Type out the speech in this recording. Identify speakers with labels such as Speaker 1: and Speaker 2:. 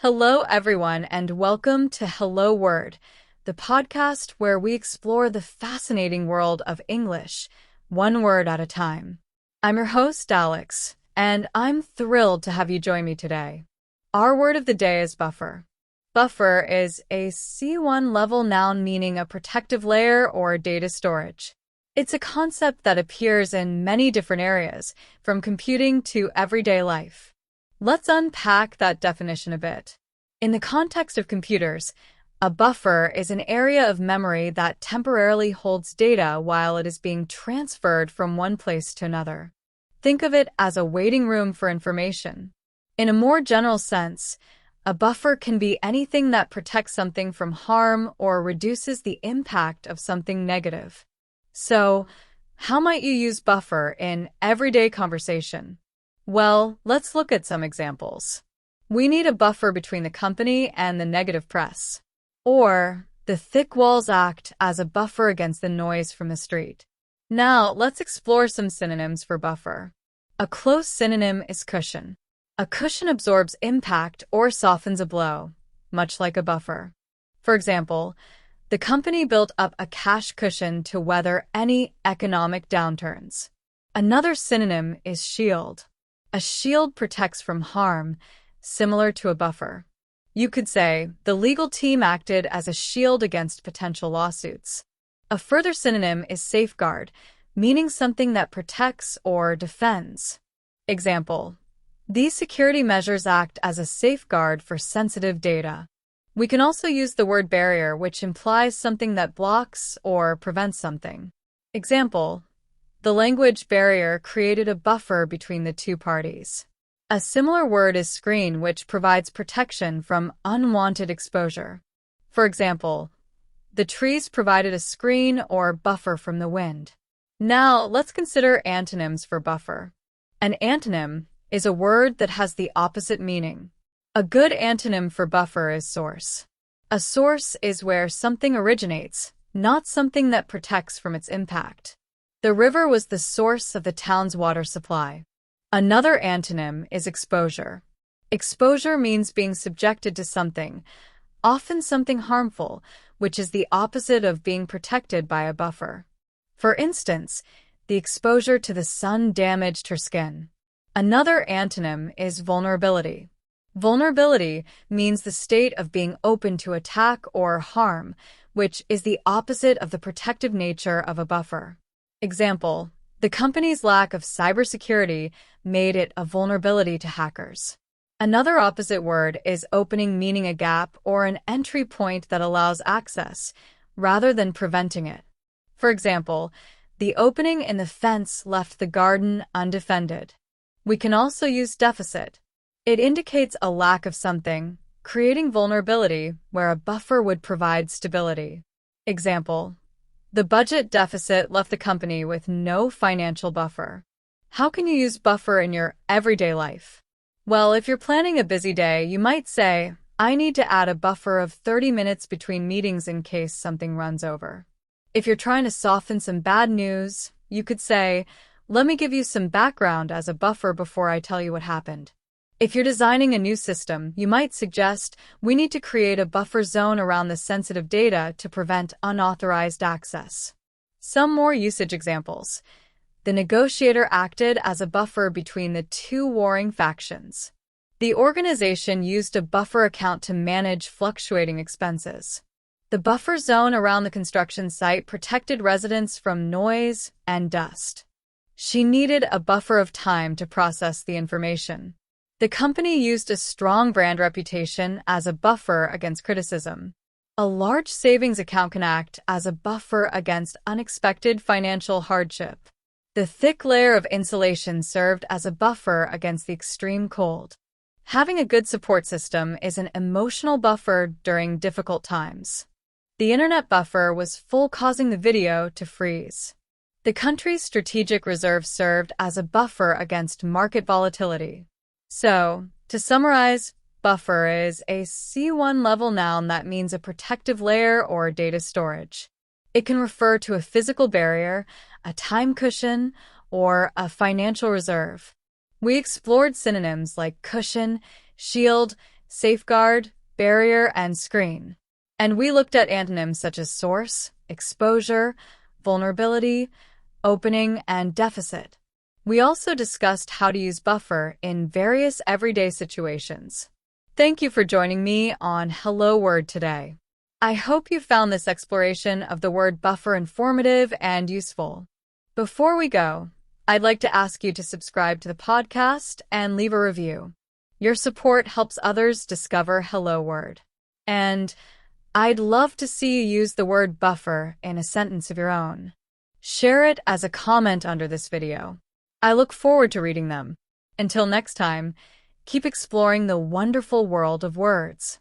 Speaker 1: Hello, everyone, and welcome to Hello Word, the podcast where we explore the fascinating world of English, one word at a time. I'm your host, Alex, and I'm thrilled to have you join me today. Our word of the day is buffer. Buffer is a C1 level noun meaning a protective layer or data storage. It's a concept that appears in many different areas, from computing to everyday life. Let's unpack that definition a bit. In the context of computers, a buffer is an area of memory that temporarily holds data while it is being transferred from one place to another. Think of it as a waiting room for information. In a more general sense, a buffer can be anything that protects something from harm or reduces the impact of something negative. So, how might you use buffer in everyday conversation? Well, let's look at some examples. We need a buffer between the company and the negative press. Or, the thick walls act as a buffer against the noise from the street. Now, let's explore some synonyms for buffer. A close synonym is cushion. A cushion absorbs impact or softens a blow, much like a buffer. For example, the company built up a cash cushion to weather any economic downturns. Another synonym is shield. A shield protects from harm, similar to a buffer. You could say, the legal team acted as a shield against potential lawsuits. A further synonym is safeguard, meaning something that protects or defends. Example, these security measures act as a safeguard for sensitive data. We can also use the word barrier, which implies something that blocks or prevents something. Example, the language barrier created a buffer between the two parties. A similar word is screen, which provides protection from unwanted exposure. For example, the trees provided a screen or buffer from the wind. Now, let's consider antonyms for buffer. An antonym is a word that has the opposite meaning. A good antonym for buffer is source. A source is where something originates, not something that protects from its impact. The river was the source of the town's water supply. Another antonym is exposure. Exposure means being subjected to something, often something harmful, which is the opposite of being protected by a buffer. For instance, the exposure to the sun damaged her skin. Another antonym is vulnerability. Vulnerability means the state of being open to attack or harm, which is the opposite of the protective nature of a buffer. Example, the company's lack of cybersecurity made it a vulnerability to hackers. Another opposite word is opening, meaning a gap or an entry point that allows access, rather than preventing it. For example, the opening in the fence left the garden undefended. We can also use deficit. It indicates a lack of something, creating vulnerability where a buffer would provide stability. Example, the budget deficit left the company with no financial buffer. How can you use buffer in your everyday life? Well, if you're planning a busy day, you might say, I need to add a buffer of 30 minutes between meetings in case something runs over. If you're trying to soften some bad news, you could say, let me give you some background as a buffer before I tell you what happened. If you're designing a new system, you might suggest, we need to create a buffer zone around the sensitive data to prevent unauthorized access. Some more usage examples. The negotiator acted as a buffer between the two warring factions. The organization used a buffer account to manage fluctuating expenses. The buffer zone around the construction site protected residents from noise and dust. She needed a buffer of time to process the information. The company used a strong brand reputation as a buffer against criticism. A large savings account can act as a buffer against unexpected financial hardship. The thick layer of insulation served as a buffer against the extreme cold. Having a good support system is an emotional buffer during difficult times. The internet buffer was full, causing the video to freeze. The country's strategic reserve served as a buffer against market volatility. So, to summarize, buffer is a C1 level noun that means a protective layer or data storage. It can refer to a physical barrier, a time cushion, or a financial reserve. We explored synonyms like cushion, shield, safeguard, barrier, and screen. And we looked at antonyms such as source, exposure, vulnerability, opening, and deficit. We also discussed how to use buffer in various everyday situations. Thank you for joining me on Hello Word today. I hope you found this exploration of the word buffer informative and useful. Before we go, I'd like to ask you to subscribe to the podcast and leave a review. Your support helps others discover Hello Word. And I'd love to see you use the word buffer in a sentence of your own. Share it as a comment under this video. I look forward to reading them. Until next time, keep exploring the wonderful world of words.